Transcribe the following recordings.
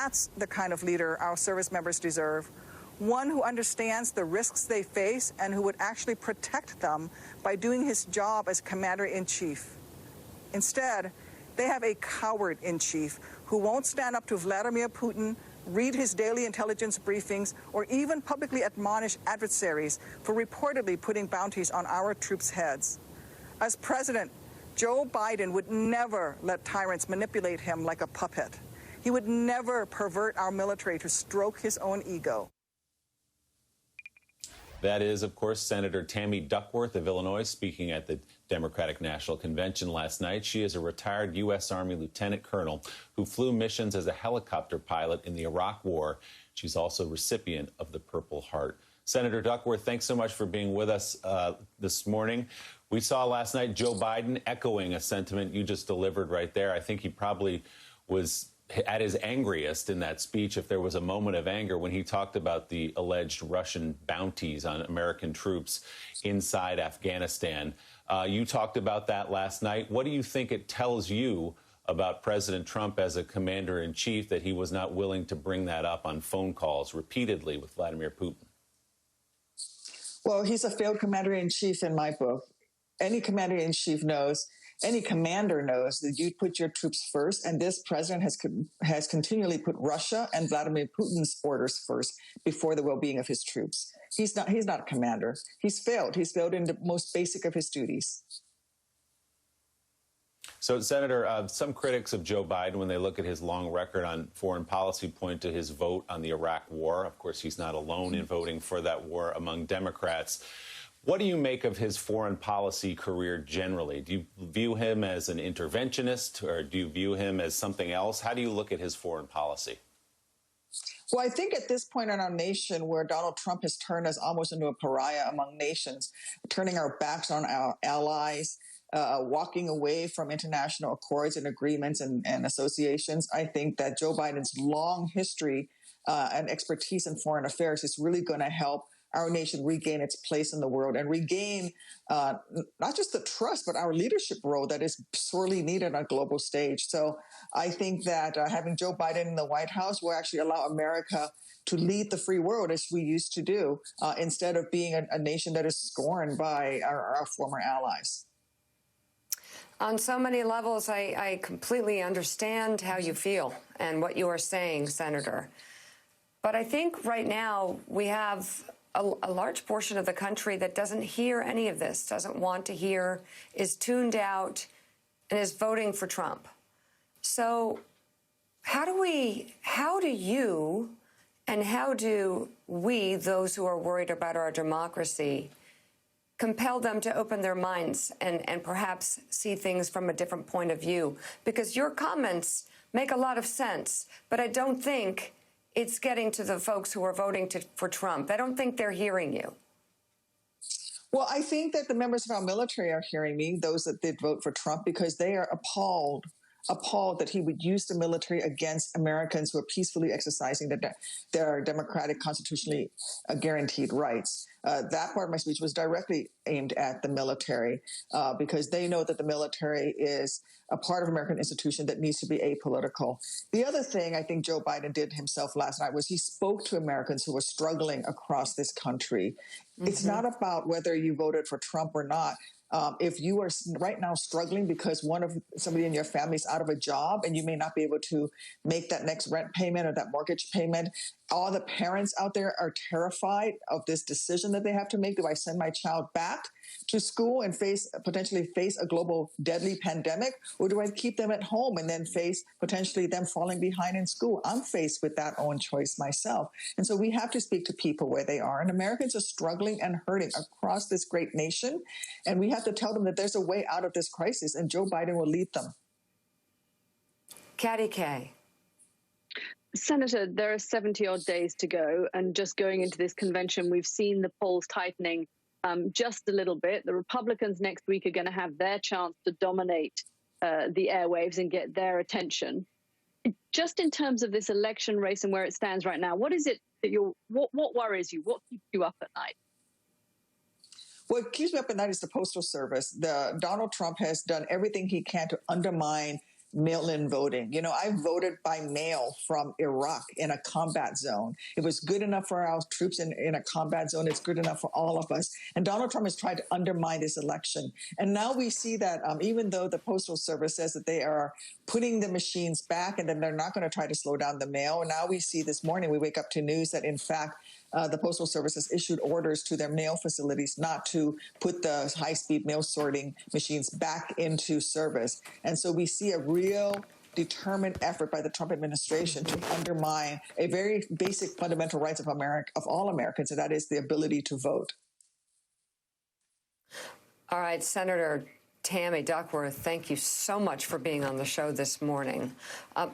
That's the kind of leader our service members deserve. One who understands the risks they face and who would actually protect them by doing his job as commander-in-chief. Instead, they have a coward-in-chief who won't stand up to Vladimir Putin, read his daily intelligence briefings, or even publicly admonish adversaries for reportedly putting bounties on our troops' heads. As president, Joe Biden would never let tyrants manipulate him like a puppet. He would never pervert our military to stroke his own ego. That is, of course, Senator Tammy Duckworth of Illinois speaking at the Democratic National Convention last night. She is a retired U.S. Army lieutenant colonel who flew missions as a helicopter pilot in the Iraq War. She's also recipient of the Purple Heart. Senator Duckworth, thanks so much for being with us this morning. We saw last night Joe Biden echoing a sentiment you just delivered right there. I think he probably was at his angriest in that speech, if there was a moment of anger, when he talked about the alleged Russian bounties on American troops inside Afghanistan. You talked about that last night. What do you think it tells you about President Trump as a commander-in-chief that he was not willing to bring that up on phone calls repeatedly with Vladimir Putin? Well, he's a failed commander-in-chief in my book. Any commander-in-chief knows, any commander knows that you put your troops first, and this president has continually put Russia and Vladimir Putin's orders first before the well-being of his troops. He's not a commander. He's failed. He's failed in the most basic of his duties. So, Senator, some critics of Joe Biden, when they look at his long record on foreign policy, point to his vote on the Iraq War. Of course, he's not alone in voting for that war among Democrats. What do you make of his foreign policy career generally? Do you view him as an interventionist, or do you view him as something else? How do you look at his foreign policy? Well, I think at this point in our nation, where Donald Trump has turned us almost into a pariah among nations, turning our backs on our allies, walking away from international accords and agreements and associations, I think that Joe Biden's long history and expertise in foreign affairs is really going to help our nation regain its place in the world and regain not just the trust, but our leadership role that is sorely needed on a global stage. So I think that having Joe Biden in the White House will actually allow America to lead the free world as we used to do, instead of being a nation that is scorned by our former allies. On so many levels, I completely understand how you feel and what you are saying, Senator. But I think right now we have a large portion of the country that doesn't hear any of this, doesn't want to hear, is tuned out, and is voting for Trump. So how do you and how do we, those who are worried about our democracy, compel them to open their minds and perhaps see things from a different point of view? Because your comments make a lot of sense, but I don't think it's getting to the folks who are voting for Trump. I don't think they're hearing you. Well, I think that the members of our military are hearing me, those that did vote for Trump, because they are appalled that he would use the military against Americans who are peacefully exercising their democratic, constitutionally guaranteed rights. That part of my speech was directly aimed at the military because they know that the military is a part of American institution that needs to be apolitical. The other thing I think Joe Biden did himself last night was he spoke to Americans who were struggling across this country. Mm-hmm. It's not about whether you voted for Trump or not. If you are right now struggling because somebody in your family is out of a job and you may not be able to make that next rent payment or that mortgage payment, all the parents out there are terrified of this decision that they have to make. Do I send my child back to school and potentially face a global deadly pandemic, or do I keep them at home and then face potentially them falling behind in school? I'm faced with that own choice myself. And so we have to speak to people where they are. And Americans are struggling and hurting across this great nation. And we have to tell them that there's a way out of this crisis, and Joe Biden will lead them. Katty Kay. Senator, there are 70-odd days to go, and just going into this convention, we've seen the polls tightening just a little bit. The Republicans next week are going to have their chance to dominate the airwaves and get their attention. Just in terms of this election race and where it stands right now, what is it that what worries you? What keeps you up at night? What keeps me up at night is the Postal Service. Donald Trump has done everything he can to undermine mail-in voting. You know, I voted by mail from Iraq in a combat zone. It was good enough for our troops in a combat zone. It's good enough for all of us. And Donald Trump has tried to undermine this election. And now we see that even though the Postal Service says that they are putting the machines back and then they're not going to try to slow down the mail, now we see this morning, we wake up to news that in fact, the Postal Service has issued orders to their mail facilities not to put the high-speed mail sorting machines back into service. And so we see a real determined effort by the Trump administration to undermine a very basic fundamental rights of all Americans, and that is the ability to vote. All right, Senator Tammy Duckworth, thank you so much for being on the show this morning.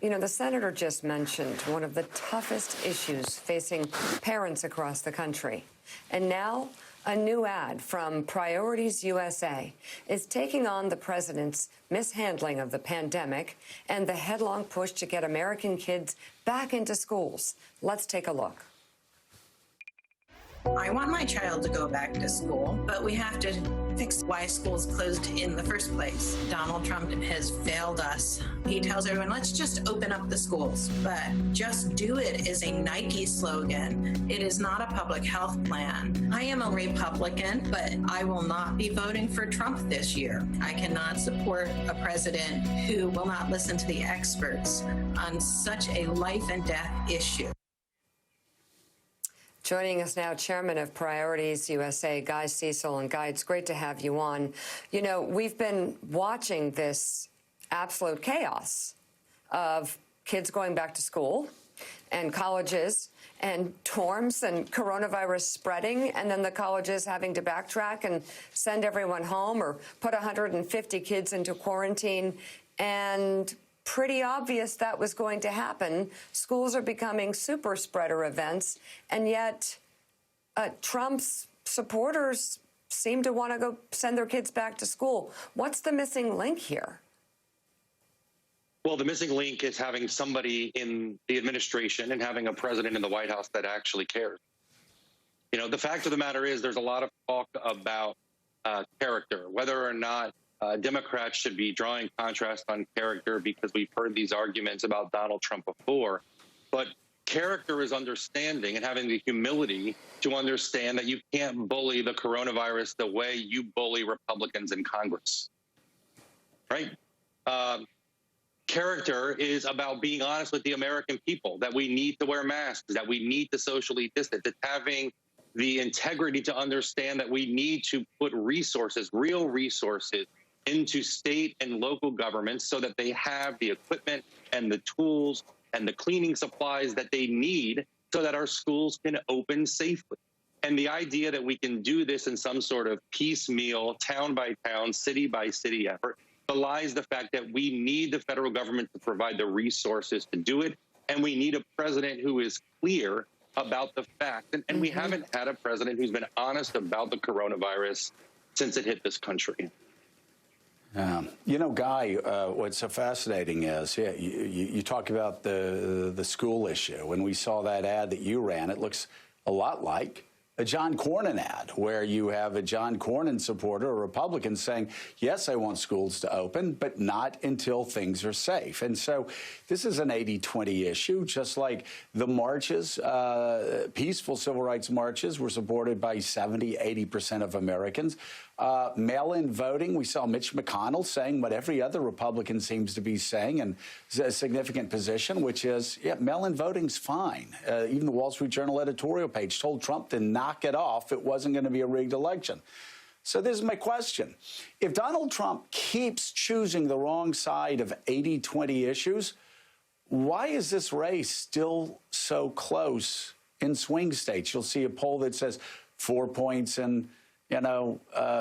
You know, the senator just mentioned one of the toughest issues facing parents across the country. And now a new ad from Priorities USA is taking on the president's mishandling of the pandemic and the headlong push to get American kids back into schools. Let's take a look. I want my child to go back to school, but we have to fix why schools closed in the first place. Donald Trump has failed us. He tells everyone, let's just open up the schools, but just do it is a Nike slogan. It is not a public health plan. I am a Republican, but I will not be voting for Trump this year. I cannot support a president who will not listen to the experts on such a life and death issue. Joining us now, Chairman of Priorities USA, Guy Cecil. And Guy, it's great to have you on. You know, we've been watching this absolute chaos of kids going back to school and colleges and dorms and coronavirus spreading, and then the colleges having to backtrack and send everyone home or put 150 kids into quarantine. And pretty obvious that was going to happen. Schools are becoming super spreader events, and yet Trump's supporters seem to want to go send their kids back to school. What's the missing link here? Well, the missing link is having somebody in the administration and having a president in the White House that actually cares. You know, the fact of the matter is there's a lot of talk about character, whether or not Democrats should be drawing contrast on character, because we've heard these arguments about Donald Trump before. But character is understanding and having the humility to understand that you can't bully the coronavirus the way you bully Republicans in Congress, right? Character is about being honest with the American people, that we need to wear masks, that we need to socially distance. It's having the integrity to understand that we need to put resources, real resources, into state and local governments so that they have the equipment and the tools and the cleaning supplies that they need so that our schools can open safely. And the idea that we can do this in some sort of piecemeal, town by town, city by city effort belies the fact that we need the federal government to provide the resources to do it. And we need a president who is clear about the fact. And we haven't had a president who's been honest about the coronavirus since it hit this country. You know, Guy, what's so fascinating is, you talk about the school issue. When we saw that ad that you ran, it looks a lot like a John Cornyn ad, where you have a John Cornyn supporter, a Republican, saying, yes, I want schools to open, but not until things are safe. And so this is an 80-20 issue, just like the marches, peaceful civil rights marches were supported by 70-80% of Americans. Mail-in voting, we saw Mitch McConnell saying what every other Republican seems to be saying, and a significant position, which is, yeah, mail-in voting's fine. Even the Wall Street Journal editorial page told Trump to knock it off. It wasn't going to be a rigged election. So this is my question. If Donald Trump keeps choosing the wrong side of 80-20 issues, why is this race still so close in swing states? You'll see a poll that says 4 points in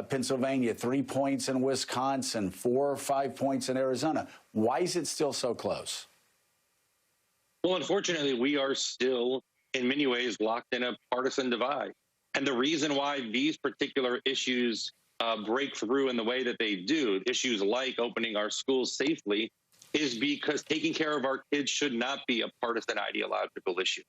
Pennsylvania, 3 points in Wisconsin, 4 or 5 points in Arizona. Why is it still so close? Well, unfortunately, we are still, in many ways, locked in a partisan divide. And the reason why these particular issues break through in the way that they do, issues like opening our schools safely, is because taking care of our kids should not be a partisan ideological issue.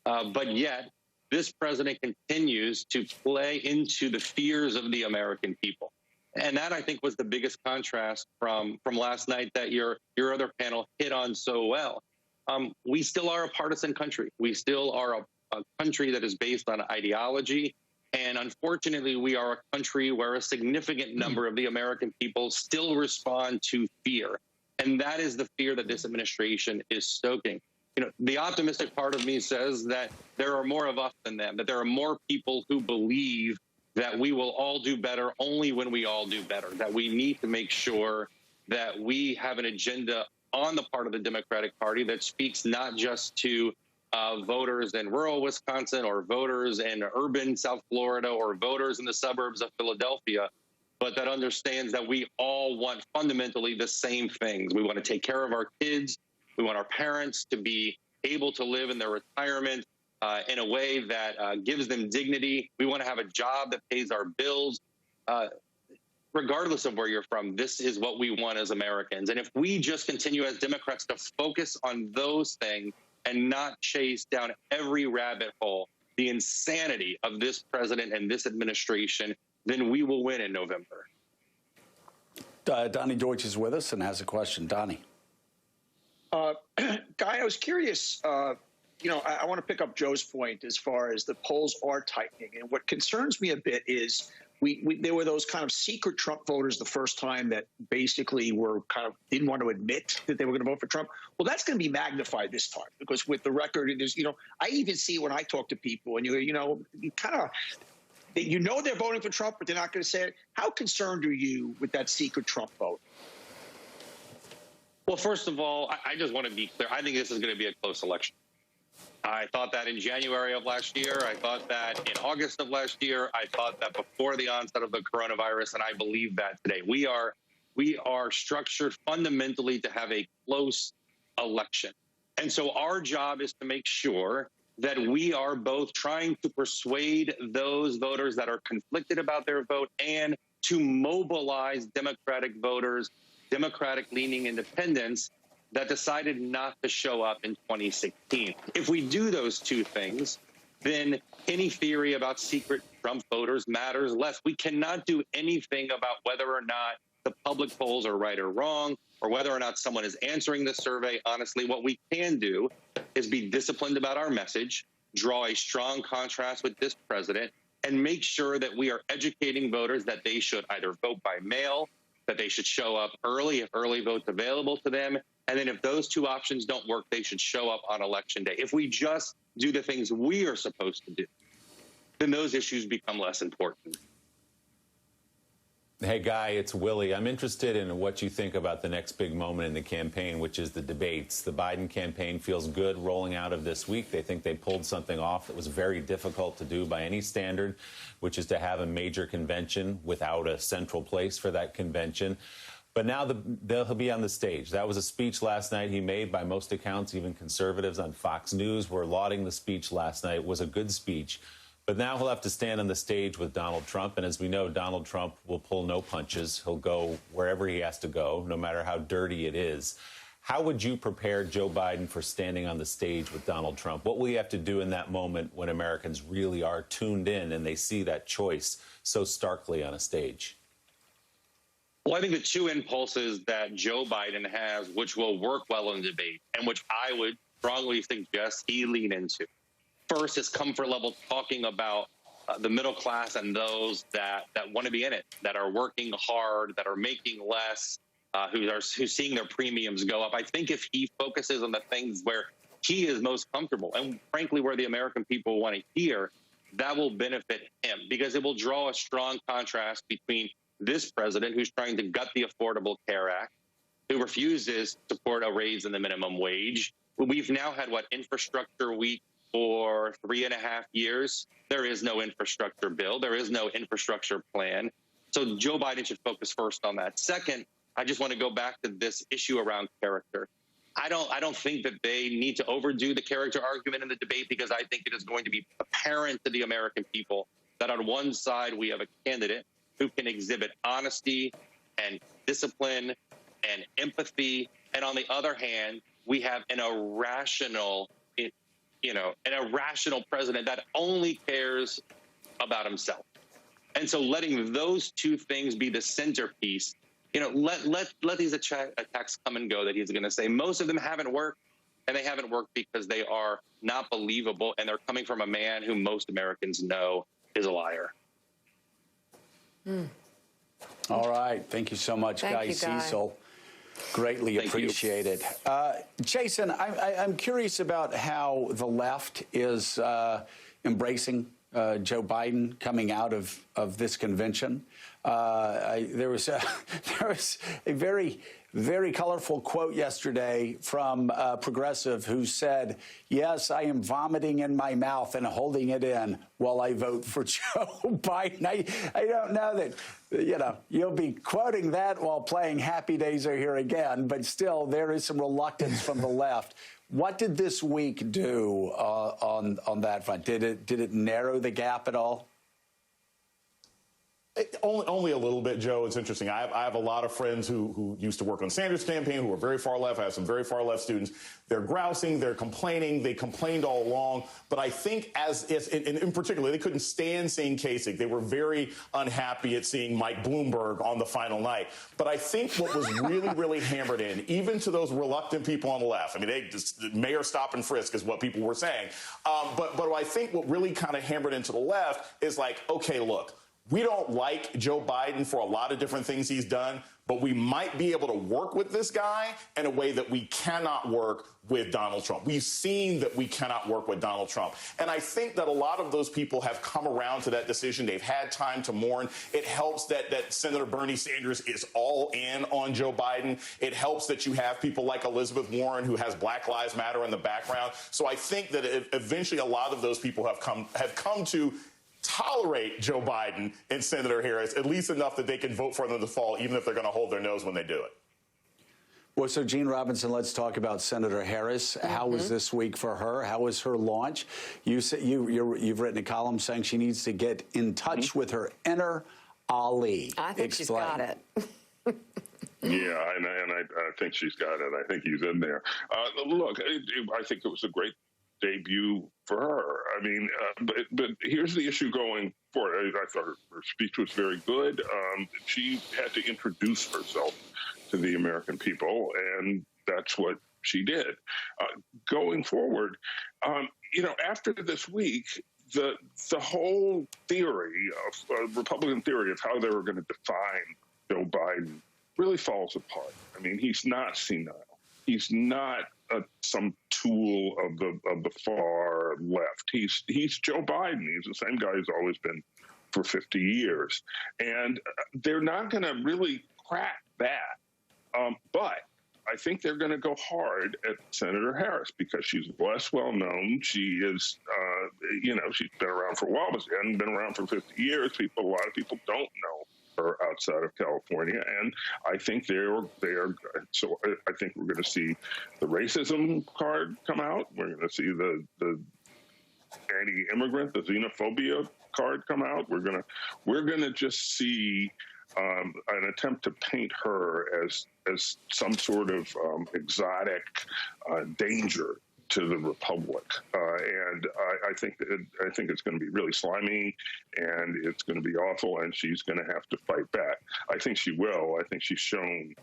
But yet, this president continues to play into the fears of the American people. And that, I think, was the biggest contrast from last night that your other panel hit on so well. We still are a partisan country. We still are a country that is based on ideology. And unfortunately, we are a country where a significant number of the American people still respond to fear. And that is the fear that this administration is stoking. You know, the optimistic part of me says that there are more of us than them, that there are more people who believe that we will all do better only when we all do better, that we need to make sure that we have an agenda on the part of the Democratic Party that speaks not just to voters in rural Wisconsin or voters in urban South Florida or voters in the suburbs of Philadelphia, but that understands that we all want fundamentally the same things. We want to take care of our kids. We want our parents to be able to live in their retirement in a way that gives them dignity. We want to have a job that pays our bills. Regardless of where you're from, this is what we want as Americans. And if we just continue as Democrats to focus on those things and not chase down every rabbit hole, the insanity of this president and this administration, then we will win in November. Donnie Deutsch is with us and has a question. Donnie. Guy, I was curious, you know, I want to pick up Joe's point as far as the polls are tightening. And what concerns me a bit is there were those kind of secret Trump voters the first time that basically were kind of didn't want to admit that they were going to vote for Trump. Well, that's going to be magnified this time because with the record, it is, you know, I even see when I talk to people and you know, you kind of, you know, they're voting for Trump, but they're not going to say it. How concerned are you with that secret Trump vote? Well, first of all, I just want to be clear. I think this is going to be a close election. I thought that in January of last year. I thought that in August of last year. I thought that before the onset of the coronavirus, and I believe that today. We are structured fundamentally to have a close election. And so our job is to make sure that we are both trying to persuade those voters that are conflicted about their vote and to mobilize Democratic voters, Democratic-leaning independents that decided not to show up in 2016. If we do those two things, then any theory about secret Trump voters matters less. We cannot do anything about whether or not the public polls are right or wrong, or whether or not someone is answering the survey honestly. What we can do is be disciplined about our message, draw a strong contrast with this president, and make sure that we are educating voters that they should either vote by mail, that they should show up early if early vote's available to them, and then if those two options don't work, they should show up on Election Day. If we just do the things we are supposed to do, then those issues become less important. Hey, Guy, it's Willie. I'm interested in what you think about the next big moment in the campaign, which is the debates. The Biden campaign feels good rolling out of this week. They think they pulled something off that was very difficult to do by any standard, which is to have a major convention without a central place for that convention. But now they'll be on the stage. That was a speech last night he made. By most accounts, even conservatives on Fox News were lauding the speech last night. It was a good speech. But now he'll have to stand on the stage with Donald Trump. And as we know, Donald Trump will pull no punches. He'll go wherever he has to go, no matter how dirty it is. How would you prepare Joe Biden for standing on the stage with Donald Trump? What will he have to do in that moment when Americans really are tuned in and they see that choice so starkly on a stage? Well, I think the two impulses that Joe Biden has, which will work well in the debate, and which I would strongly suggest he lean into. First, his comfort level talking about the middle class and those that want to be in it, that are working hard, that are making less, who's seeing their premiums go up. I think if he focuses on the things where he is most comfortable and, frankly, where the American people want to hear, that will benefit him because it will draw a strong contrast between this president, who's trying to gut the Affordable Care Act, who refuses to support a raise in the minimum wage. We've now had, Infrastructure Week for 3.5 years. There is no infrastructure bill. There is no infrastructure plan. So Joe Biden should focus first on that. Second, I just want to go back to this issue around character. I don't think that they need to overdo the character argument in the debate because I think it is going to be apparent to the American people that on one side we have a candidate who can exhibit honesty and discipline and empathy. And on the other hand, we have an irrational president that only cares about himself. And so letting those two things be the centerpiece, let these attacks come and go that he's going to say. Most of them haven't worked, and they haven't worked because they are not believable, and they're coming from a man who most Americans know is a liar. All right. Thank you so much, Guy Cecil. Greatly appreciated. Jason, I'm curious about how the left is embracing Joe Biden coming out of this convention. There was a very, very colorful quote yesterday from a progressive who said, "Yes, I am vomiting in my mouth and holding it in while I vote for Joe Biden." I don't know that, you'll be quoting that while playing Happy Days Are Here Again, but still there is some reluctance from the left. What did this week do on that front? Did it narrow the gap at all? Only a little bit, Joe. It's interesting. I have a lot of friends who used to work on Sanders' campaign who are very far left. I have some very far left students. They're grousing. They're complaining. They complained all along. But I think in particular, they couldn't stand seeing Kasich. They were very unhappy at seeing Mike Bloomberg on the final night. But I think what was really, really hammered in, even to those reluctant people on the left, I mean, the mayor stop and frisk is what people were saying. But I think what really kind of hammered into the left is like, okay, look, we don't like Joe Biden for a lot of different things he's done, but we might be able to work with this guy in a way that we cannot work with Donald Trump. We've seen that we cannot work with Donald Trump. And I think that a lot of those people have come around to that decision. They've had time to mourn. It helps that Senator Bernie Sanders is all in on Joe Biden. It helps that you have people like Elizabeth Warren, who has Black Lives Matter in the background. So I think that eventually a lot of those people have come to tolerate Joe Biden and Senator Harris, at least enough that they can vote for them to fall, even if they're going to hold their nose when they do it. Well, so Gene Robinson, let's talk about Senator Harris. How was this week for her? How was her launch? You've written a column saying she needs to get in touch with her inner Ali. I think she's got it. Yeah, and I think she's got it. I think he's in there. Look, I think it was a great debut for her. I mean, but here's the issue going forward. I thought her speech was very good. She had to introduce herself to the American people, and that's what she did. Going forward, after this week, the whole theory of Republican theory of how they were going to define Joe Biden really falls apart. I mean, he's not senile. He's not some tool of the far left. He's Joe Biden. He's the same guy who's always been for 50 years. And they're not going to really crack that. But I think they're going to go hard at Senator Harris because she's less well known. She is, she's been around for a while, but she hasn't been around for 50 years. A lot of people don't know her outside of California, and I think they are. So I think we're going to see the racism card come out. We're going to see the anti-immigrant, the xenophobia card come out. We're going to just see an attempt to paint her as some sort of exotic danger to the republic, and I think it's going to be really slimy, and it's going to be awful, and she's going to have to fight back. I think she will. I think she's shown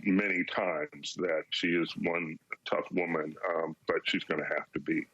many times that she is one tough woman, but she's going to have to be.